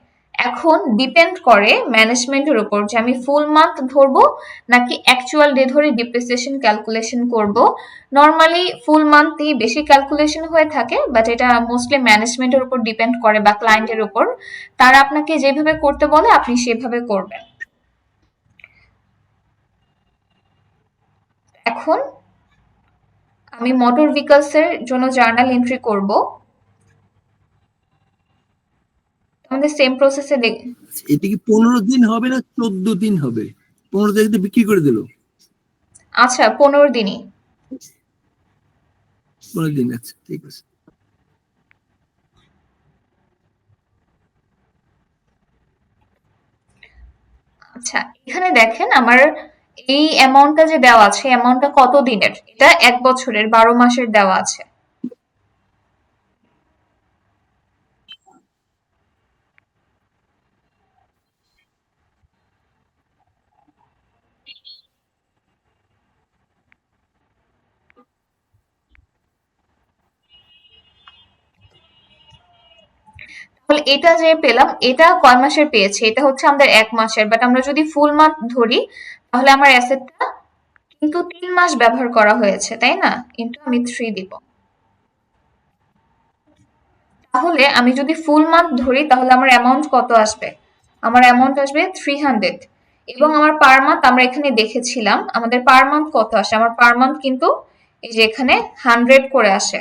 এখন ডিপেন্ড করে ম্যানেজমেন্টের উপর যে আমি ফুল মান্থ ধরবো নাকি অ্যাকচুয়াল ডে ধরে ডিপ্রিসিয়েশন ক্যালকুলেশন করব। নর্মালি ফুল মান্থই বেশি ক্যালকুলেশন হয়ে থাকে, বাট এটা মোস্টলি ম্যানেজমেন্টের উপর ডিপেন্ড করে বা ক্লায়েন্টের উপর। তারা আপনাকে যেভাবে করতে বলে আপনি সেভাবে করবেন। এখন আমি মোটর ভেহিকলস এর জন্য জার্নাল এন্ট্রি করব। আমাদের সেম প্রসেসে এটা কি 15 দিন হবে না 14 দিন হবে? 15 তারিখে বিক্রি করে দিল। আচ্ছা 15 দিনই। 15 দিন, আচ্ছা ঠিক আছে। আচ্ছা এখানে দেখেন আমার এই অ্যামাউন্টটা যে দেওয়া আছে অ্যামাউন্টটা কত দিনের? এটা 1 বছরের 12 মাসের দেওয়া আছে। তাহলে এটা যে পেলাম এটা কয় মাসের পেয়েছে? এটা হচ্ছে আমাদের 1 মাসের, বাট আমরা যদি ফুল মান্থ ধরি তাহলে আমার অ্যাসেটটা কিন্তু 3 মাস ব্যবহার করা হয়েছে, তাই না? ইনটু আমি 3 দিব। তাহলে আমি যদি ফুল মান্থ ধরি তাহলে আমার অ্যামাউন্ট কত আসবে? আমার অ্যামাউন্ট আসবে 300, এবং আমার পার মান্থ আমরা এখানে দেখেছিলাম আমাদের পার মান্থ কত আসে। আমার পার মান্থ কিন্তু এই যে এখানে 100 করে আসে।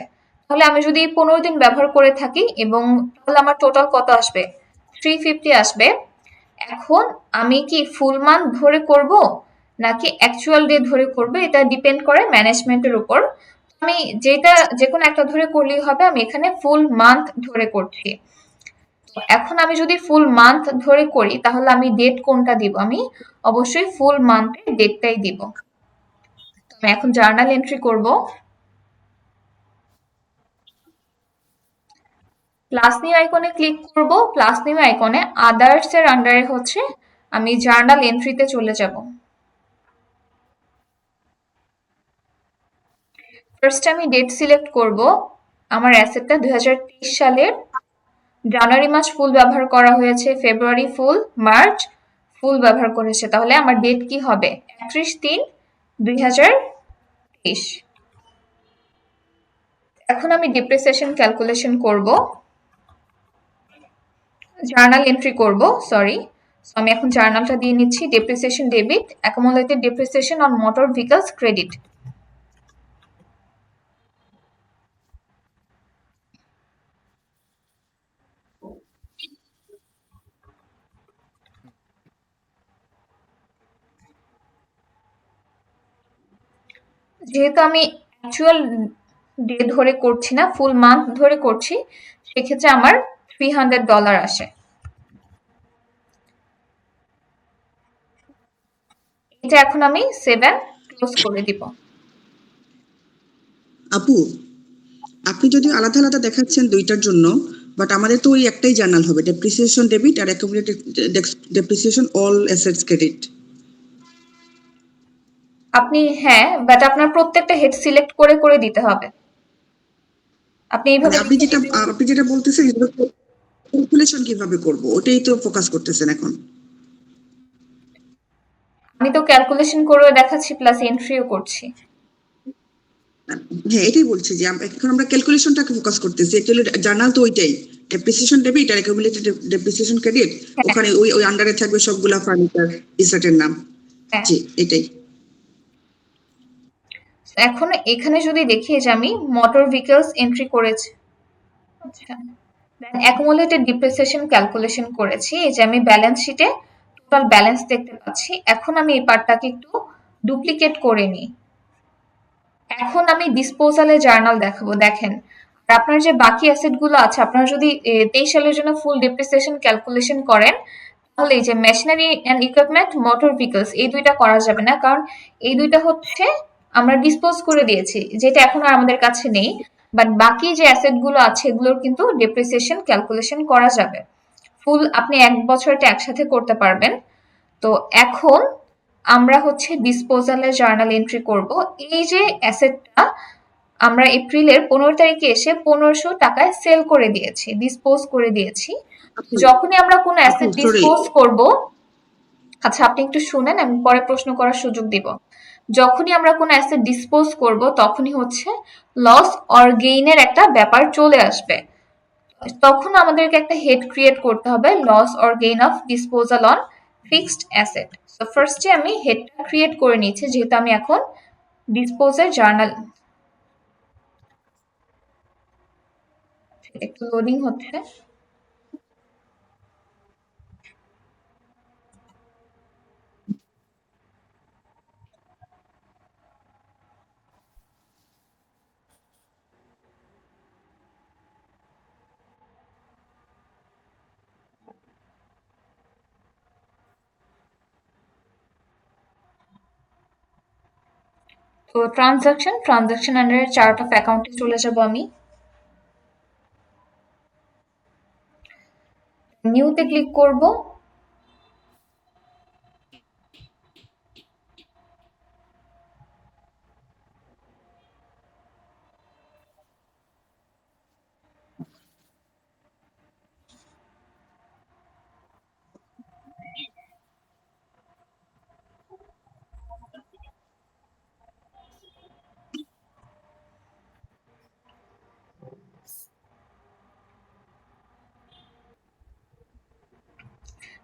তাহলে আমি যদি 15 দিন ব্যবহার করে থাকি এবং তাহলে আমার টোটাল কত আসবে? 350 আসবে। এখন আমি কি ফুল মান্থ ধরে করব নাকি অ্যাকচুয়াল ডে ধরে করব, এটা ডিপেন্ড করে ম্যানেজমেন্টের উপর। আমি যেটা যে কোনো একটা ধরে করলেই হবে। আমি এখানে ফুল মান্থ ধরে করছি। তো এখন আমি যদি ফুল মান্থ ধরে করি তাহলে আমি ডেট কোনটা দিব? আমি অবশ্যই ফুল মান্থের ডেটটাই দিব। তো আমি এখন জার্নাল এন্ট্রি করব। প্লাস নিউ আইকনে ক্লিক করব। প্লাস নিউ আইকনে আদার্স এর আন্ডারে হচ্ছে আমি জার্নাল এন্ট্রিতে চলে যাব। ফার্স্ট আমি ডেট সিলেক্ট করব। আমার অ্যাসেটটা 2023 সালের জানুয়ারি মাস ফুল ব্যবহার করা হয়েছে, ফেব্রুয়ারি ফুল, মার্চ ফুল ব্যবহার করেছে। তাহলে আমার ডেট কি হবে? 31/3/2023। এখন আমি ডিপ্রিসিয়েশন ক্যালকুলেশন করব, জার্নাল এন্ট্রি করব, সরি। আমি এখন জার্নালটা দিয়ে নিচ্ছি। Depreciation debit, accumulated depreciation on motor vehicles credit. যেহেতু আমি অ্যাকচুয়াল ডে ধরে করছি না, ফুল মান্থ ধরে করছি, সেক্ষেত্রে আমার $300 আসে। এটা এখন আমি সেভ এন্ড ক্লোজ করে দিব। আপু, আপনি যদি আলাদা আলাদা দেখাচ্ছেন দুইটার জন্য, বাট আমাদের তো ওই একটাই জার্নাল হবে, ডেপ্রিসিয়েশন ডেবিট আর accumulated depreciation all assets credit. আপনি হ্যাঁ, বাট আপনার প্রত্যেকটা হেড সিলেক্ট করে করে দিতে হবে। আপনি মানে এইভাবে আপনি লিখে যেটা দিবেন। আপনি যেটা বলতেছেন ক্যালকুলেশন কিভাবে করব ওটাই তো ফোকাস করতেছেন এখন। আমি তো ক্যালকুলেশন করেও দেখাচ্ছি প্লাস এন্ট্রিও করছি। হ্যাঁ, এটাই বলছি যে এখন আমরা ক্যালকুলেশনটাকে ফোকাস করতেছি। অ্যাকচুয়ালি জার্নাল তো ওইটাই, ডেপ্রিসিয়েশন ডেবিট আর অ্যাকুমুলেটেড ডেপ্রিসিয়েশন ক্রেডিট। হ্যাঁ, ওখানে ওই ওই আন্ডারে থাকবে সবগুলা ফার্নিচার ইসেটের নাম। হ্যাঁ। জি, এটাই। এখন এখানে যদি দেখি যে আমি মোটর ভেহিকলস এন্ট্রি করেছি, আচ্ছা, দেন অ্যাকুমুলেটেড ডিপ্রিসিয়েশন ক্যালকুলেশন করেছি। এই যে আমি ব্যালেন্স শিটে টোটাল ব্যালেন্স দেখতে পাচ্ছি। এখন আমি এই পার্টটাকে একটু ডুপ্লিকেট করে নিই। এখন আমি ডিসপোজালে জার্নাল দেখাবো। দেখেন, আর আপনার যে বাকি অ্যাসেট গুলো আছে, আপনারা যদি 23 সালের জন্য ফুল ডিপ্রিসিয়েশন ক্যালকুলেশন করেন তাহলে এই যে machinery and equipment, motor vehicles, এই দুইটা করা যাবে না, কারণ এই দুইটা হচ্ছে আমরা ডিসপোজ করে দিয়েছি, যেটা এখন আর আমাদের কাছে নেই। বাট বাকি যে অ্যাসেট গুলো আছে এগুলোর কিন্তু ডিপ্রিসিয়েশন ক্যালকুলেশন করা যাবে। ফুল আপনি 1 বছর এটা একসাথে করতে পারবেন। তো এখন আমরা হচ্ছে ডিসপোজালের জার্নাল এন্ট্রি করব। এই যে অ্যাসেটটা আমরা এপ্রিলের 15 তারিখে এসে 1500 টাকায় সেল করে দিয়েছি, ডিসপোজ করে দিয়েছি। আপু, যখনই আমরা কোনো আপু অ্যাসেট সরি। ডিসপোজ করব, আচ্ছা আপনি একটু শুনেন, আমি পরে প্রশ্ন করার সুযোগ দিব। যখনই আমরা কোনো অ্যাসেট ডিসপোজ করব তখনই হচ্ছে লস অর গেইনের একটা ব্যাপার চলে আসবে। তখন আমাদেরকে একটা হেড ক্রিয়েট করতে হবে, loss or gain of disposal on fixed asset. তো ফার্স্টে আমি হেডটা ক্রিয়েট করে নিয়েছি, যেহেতু আমি এখন ডিসপোজের জার্নাল, একটু লোডিং হচ্ছে। তো ট্রানজাকশন আন্ডারে চার্ট অফ অ্যাকাউন্টে চলে যাব আমি। নিউতে ক্লিক করব।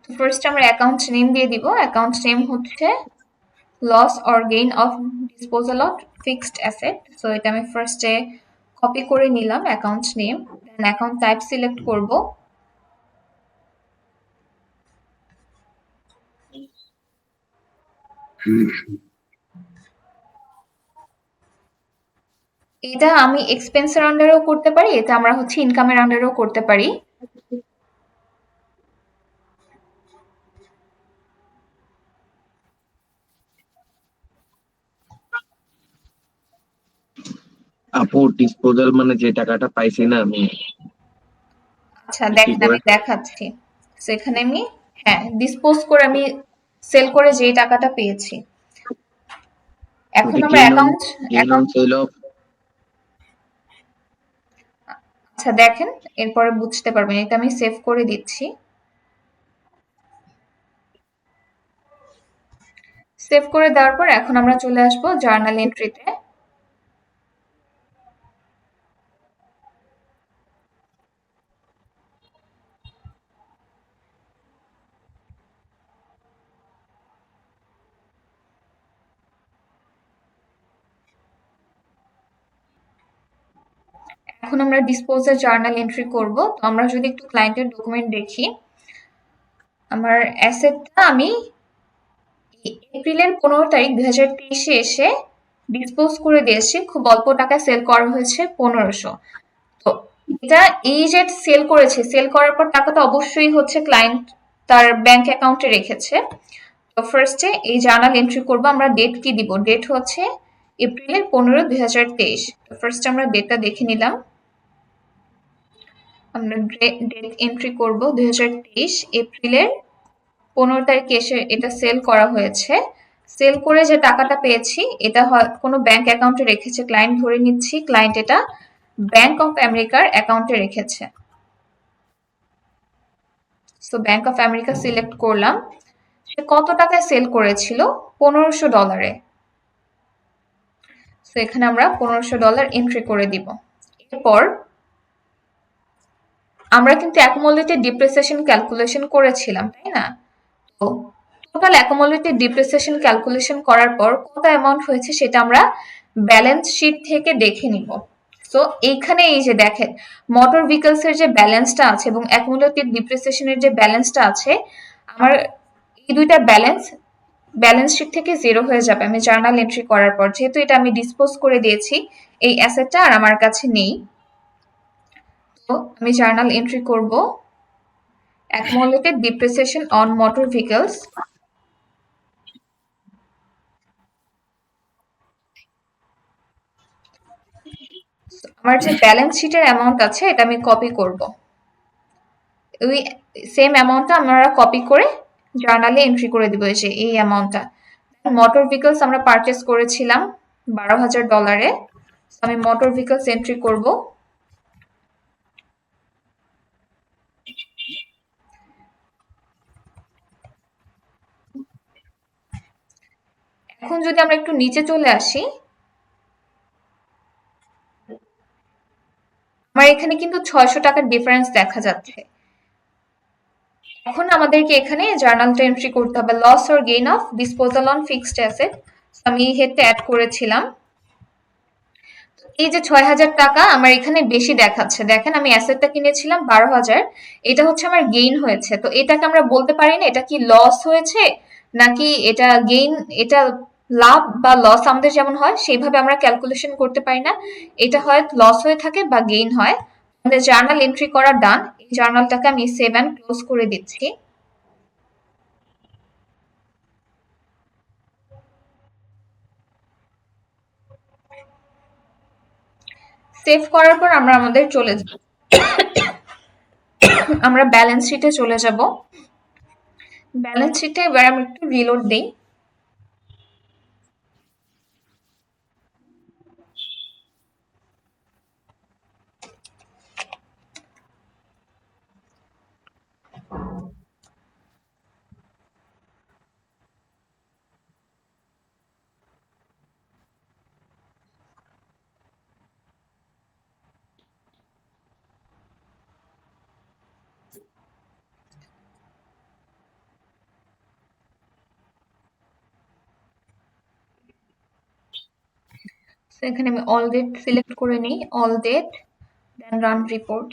তো ফার্স্ট আমরা অ্যাকাউন্ট নেম দিয়ে দিব। অ্যাকাউন্ট নেম হচ্ছে loss or gain of disposal of fixed asset. So এটা আমি ফার্স্টে কপি করে নিলাম account name. Then account type select করব। এটা আমি এক্সপেন্সের আন্ডারেও করতে পারি, এটা আমরা হচ্ছে ইনকামের আন্ডারেও করতে পারি। আপু ডিসপোজাল মানে যে টাকাটা পাইছি না আমি আচ্ছা বিক্রি দেখেন করে, আমি দেখাচ্ছি। সেখানে আমি ডিসপোজ করে আমি সেল করে যেই টাকাটা পেয়েছি। এখন ওটা আমরা gain on account account sale of. আচ্ছা দেখেন, এরপরে বুঝতে পারবেন। এটা আমি সেভ করে দিচ্ছি। সেভ করে দেওয়ার পর এখন আমরা চলে আসবো জার্নাল এন্ট্রিতে। এখন আমরা ডিসপোজাল জার্নাল এন্ট্রি করব। তো আমরা যদি একটু ক্লায়েন্টের ডকুমেন্ট দেখি, আমার অ্যাসেটটা আমি এপ্রিলের 15 তারিখ 2023-এ এসে ডিসপোজ করে দিয়েছি। খুব অল্প টাকায় সেল করা হয়েছে 1500। তো এটা এই যে সেল করেছে, সেল করার পর টাকাটা অবশ্যই হচ্ছে ক্লায়েন্ট তার ব্যাংক অ্যাকাউন্টে রেখেছে। তো ফার্স্টে এই জার্নাল এন্ট্রি করব। আমরা ডেট কি দিব? ডেট হচ্ছে এপ্রিলের 15, 2023। তো ফার্স্ট আমরা ডেটটা দেখে নিলাম। আমরা ডেট এন্ট্রি করব 2023 এপ্রিলের 15 তারিখে এসে এটা সেল করা হয়েছে। সেল করে যে টাকাটা পেয়েছি এটা কোনো ব্যাংক অ্যাকাউন্টে রেখেছে ক্লায়েন্ট, ধরে নিচ্ছি ক্লায়েন্ট এটা ব্যাংক অফ আমেরিকার অ্যাকাউন্টে রেখেছে। So bank of America select করলাম। সে কত টাকায় সেল করেছিল? $1500। সো এখানে আমরা $1500 এন্ট্রি করে দিব। এরপর আমরা কিন্তু অ্যাকুমুলেটেড ডিপ্রিসিয়েশন ক্যালকুলেশন করেছিলাম, তাই না? তো টোটাল অ্যাকুমুলেটেড ডিপ্রিসিয়েশন ক্যালকুলেশন করার পর কত অ্যামাউন্ট হয়েছে সেটা আমরা ব্যালেন্স শিট থেকে দেখে নিব। সো এইখানে এই যে দেখেন মোটর ভেহিকলস এর যে ব্যালেন্সটা আছে এবং অ্যাকুমুলেটেড ডিপ্রিসিয়েশনের যে ব্যালেন্সটা আছে, আমার এই দুইটা ব্যালেন্স শিট থেকে জিরো হয়ে যাবে আমি জার্নাল এন্ট্রি করার পর, যেহেতু এটা আমি ডিসপোজ করে দিয়েছি, এই অ্যাসেটটা আর আমার কাছে নেই। তো আমি জার্নাল এন্ট্রি করব accumulated depreciation on motor vehicles। আমার যে ব্যালেন্স শিটের অ্যামাউন্ট আছে এটা আমি কপি করব। ওই সেম অ্যামাউন্টটা আমরা কপি করে জার্নালে এন্ট্রি করে দিব, এই যে এই অ্যামাউন্টটা। মোটর ভেহিকলস আমরা পারচেজ করেছিলাম $12,000। আমি মোটর ভেহিকলস এন্ট্রি করব। এখন যদি আমরা একটু নিচে চলে আসি, আমার এখানে কিন্তু 600 টাকার ডিফারেন্স দেখা যাচ্ছে। এখন আমাদেরকে এখানে জার্নালটা এন্ট্রি করতে হবে loss or gain of disposal on fixed asset. আমি এই হেডটা অ্যাড করেছিলাম। এই যে 6000 টাকা আমার এখানে বেশি দেখাচ্ছে, দেখেন আমি অ্যাসেটটা কিনেছিলাম 12,000, এটা হচ্ছে আমার গেইন হয়েছে। তো এটাকে আমরা বলতে পারি না এটা কি লস হয়েছে নাকি এটা গেইন, এটা লাভ বা লস আমাদের যেমন হয় সেইভাবে আমরা ক্যালকুলেশন করতে পারি না। এটা হয় লস হয়ে থাকে বা গেইন হয়। আমাদের জার্নাল এন্ট্রি করা ডান। এই জার্নালটাকে আমি সেভ অ্যান্ড ক্লোজ করে দিচ্ছি। সেভ করার পর আমরা আমাদের চলে যাব, আমরা ব্যালেন্স শিটে চলে যাব। ব্যালেন্স শিটে এবার আমি একটু রিলোড দেই। তো এখানে আমি অল ডেট সিলেক্ট করে নিই, অল ডেট, দেন রান রিপোর্ট।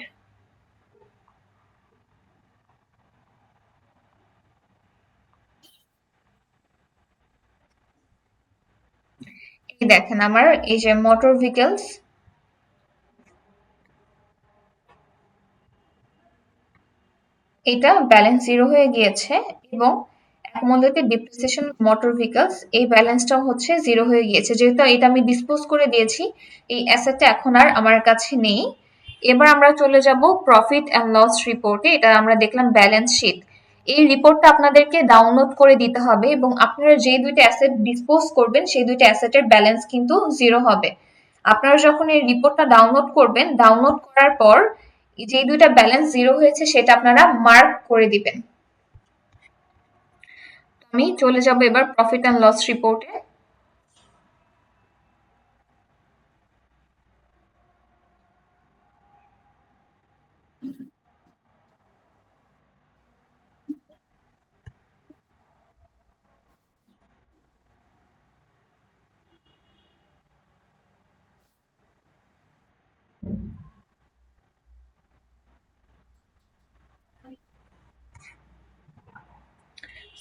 এই দেখেন আমার এই যে মোটর ভেহিকলস, এটা ব্যালেন্স জিরো হয়ে গিয়েছে এবং অ্যাকুমুলেটেড ডিপ্রিসিয়েশন মোটর ভেহিকলস এই ব্যালেন্সটাও হচ্ছে জিরো হয়ে গিয়েছে, যেহেতু এটা আমি ডিসপোজ করে দিয়েছি, এই অ্যাসেটটা এখন আর আমার কাছে নেই। এবার আমরা চলে যাব প্রফিট অ্যান্ড লস রিপোর্টে। এটা আমরা দেখলাম ব্যালেন্স শিট। এই রিপোর্টটা আপনাদেরকে ডাউনলোড করে দিতে হবে এবং আপনারা যে দুইটা অ্যাসেট ডিসপোজ করবেন সেই দুইটা অ্যাসেটের ব্যালেন্স কিন্তু জিরো হবে। আপনারা যখন এই রিপোর্টটা ডাউনলোড করবেন, ডাউনলোড করার পর যে দুইটা ব্যালেন্স জিরো হয়েছে সেটা আপনারা মার্ক করে দিবেন। আমি চলে যাব এবার প্রফিট অ্যান্ড লস রিপোর্টে।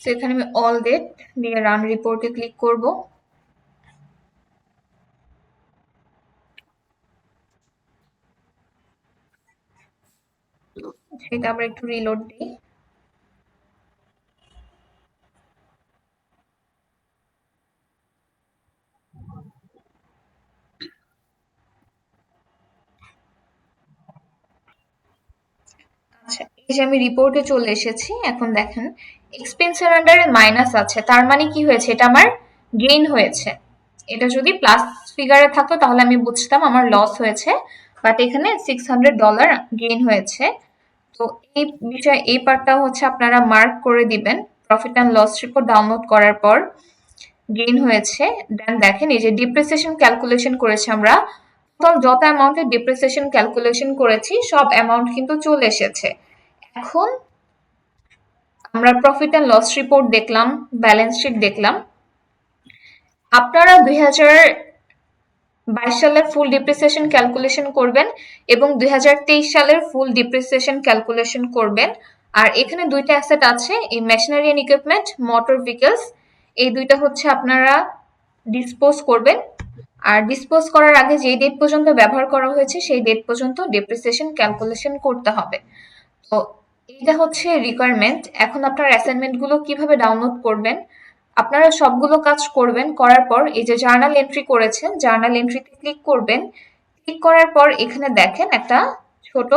তো এখানে আমি অল ডেট দিয়ে রান রিপোর্টে ক্লিক করব। সেটা আবার একটু রিলোড দিই। আচ্ছা, এই যে আমি রিপোর্টে চলে এসেছি। এখন দেখেন এক্সপেন্সের আন্ডারে মাইনাস আছে, তার মানে কি হয়েছে, এটা আমার গেইন হয়েছে। এটা যদি প্লাস ফিগারে থাকতো তাহলে আমি বুঝতাম আমার লস হয়েছে, বাট এখানে $600 গেইন হয়েছে। তো এই বিষয়, এই পার্টটা হচ্ছে আপনারা মার্ক করে দিবেন profit and loss report download করার পর। গেইন হয়েছে। দেন দেখেন এই যে ডিপ্রিসিয়েশন ক্যালকুলেশন করেছি আমরা, টোটাল যত অ্যামাউন্টের ডিপ্রিসিয়েশন ক্যালকুলেশন করেছি সব অ্যামাউন্ট কিন্তু চলে এসেছে। এখন আমরা প্রফিট অ্যান্ড লস রিপোর্ট দেখলাম, ব্যালেন্স শিট দেখলাম। আপনারা 2022 সালের ফুল ডিপ্রিসিয়েশন ক্যালকুলেশন করবেন এবং 2023 সালের ফুল ডিপ্রিসিয়েশন ক্যালকুলেশন করবেন। আর এখানে দুইটা অ্যাসেট আছে, এই machinery and equipment, motor vehicles, এই দুইটা হচ্ছে আপনারা ডিসপোজ করবেন। আর ডিসপোজ করার আগে যেই ডেট পর্যন্ত ব্যবহার করা হয়েছে সেই ডেট পর্যন্ত ডিপ্রিসিয়েশন ক্যালকুলেশন করতে হবে। তো এইটা হচ্ছে রিকোয়ারমেন্ট। এখন আপনার অ্যাসাইনমেন্ট গুলো কিভাবে ডাউনলোড করবেন, আপনারা সবগুলো কাজ করবেন, করার পর এই যে জার্নাল এন্ট্রি করেছেন জার্নাল এন্ট্রিতে ক্লিক করবেন। ক্লিক করার পর এখানে দেখেন একটা ছোট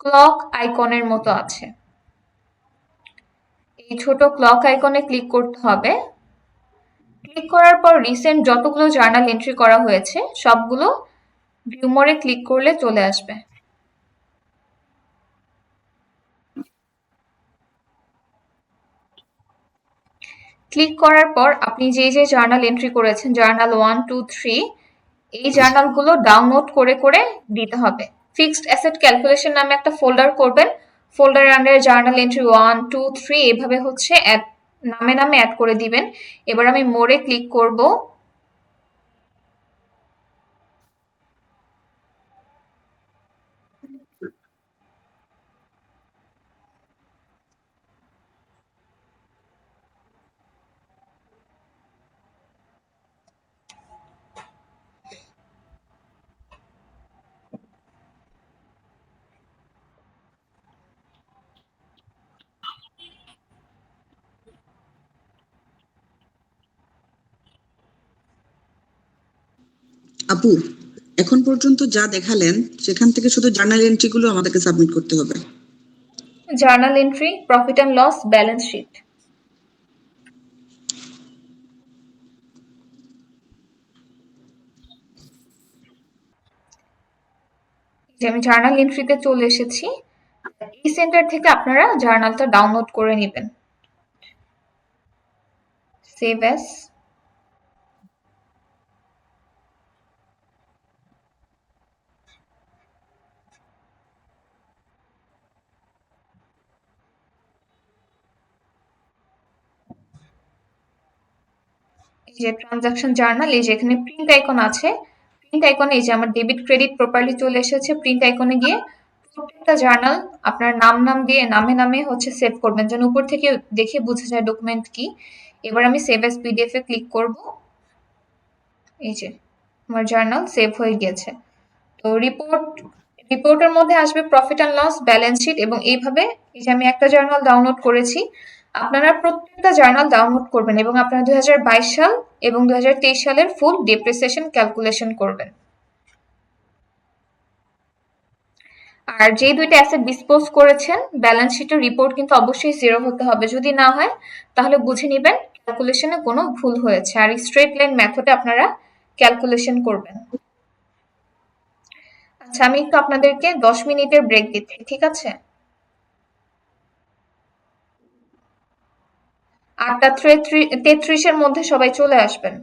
ক্লক আইকনের মতো আছে, এই ছোট ক্লক আইকনে ক্লিক করতে হবে। ক্লিক করার পর রিসেন্ট যতগুলো জার্নাল এন্ট্রি করা হয়েছে সবগুলো ভিউ মোডে ক্লিক করলে চলে আসবে। ক্লিক করার পর আপনি যে যে জার্নাল এন্ট্রি করেছেন, জার্নাল 1, 2, 3, এই জার্নালগুলো ডাউনলোড করে করে দিতে হবে। ফিক্সড অ্যাসেট ক্যালকুলেশন নামে একটা ফোল্ডার করবেন, ফোল্ডারের আন্ডারে জার্নাল এন্ট্রি 1, 2, 3 এভাবে হচ্ছে নামে নামে অ্যাড করে দিবেন। এবার আমি মোরে ক্লিক করব। আপু, এখন পর্যন্ত যা দেখালেন সেখান থেকে শুধু জার্নাল এন্ট্রিগুলো আমাদেরকে সাবমিট করতে হবে। Journal entry, profit and loss, balance sheet. যে আমি জার্নাল এন্ট্রিতে চলে এসেছি। এই সেন্টার থেকে আপনারা জার্নালটা ডাউনলোড করে নেবেন। Save as. এই যে ট্রানজাকশন জার্নাল, এই যে এখানে প্রিন্ট আইকন আছে, প্রিন্ট আইকনে এই যে আমার ডেবিট ক্রেডিট প্রপারলি চলে এসেছে। প্রিন্ট আইকনে গিয়ে প্রত্যেকটা জার্নাল আপনার নাম দিয়ে নামে হচ্ছে সেভ করবেন, যেন উপর থেকে দেখে বোঝা যায় ডকুমেন্ট কি। এবার আমি সেভ অ্যাজ পিডিএফ এ ক্লিক করব। এই যে আমার জার্নাল সেভ হয়ে গিয়েছে। তো রিপোর্টের মধ্যে আসবে profit and loss, balance sheet, এবং এইভাবে এই যে আমি একটা জার্নাল ডাউনলোড করেছি। আপনারা প্রত্যেকটা জার্নাল ডাউনলোড করবেন এবং আপনারা 2022 সাল এবং 2023 সালের ফুল ডেপ্রিসিয়েশন ক্যালকুলেশন করবেন। আর যে দুইটা অ্যাসেট ডিসপোজ করেছেন, ব্যালেন্স শিটের রিপোর্ট কিন্তু অবশ্যই 0 হতে হবে। যদি না হয় তাহলে বুঝে নেবেন ক্যালকুলেশনে কোনো ভুল হয়েছে। আর স্ট্রেট লাইন মেথডে আপনারা ক্যালকুলেশন করবেন। আচ্ছা, আমি একটু আপনাদেরকে 10 মিনিটের ব্রেক দিচ্ছি, ঠিক আছে? 8:33 এর মধ্যে সবাই চলে আসবেন।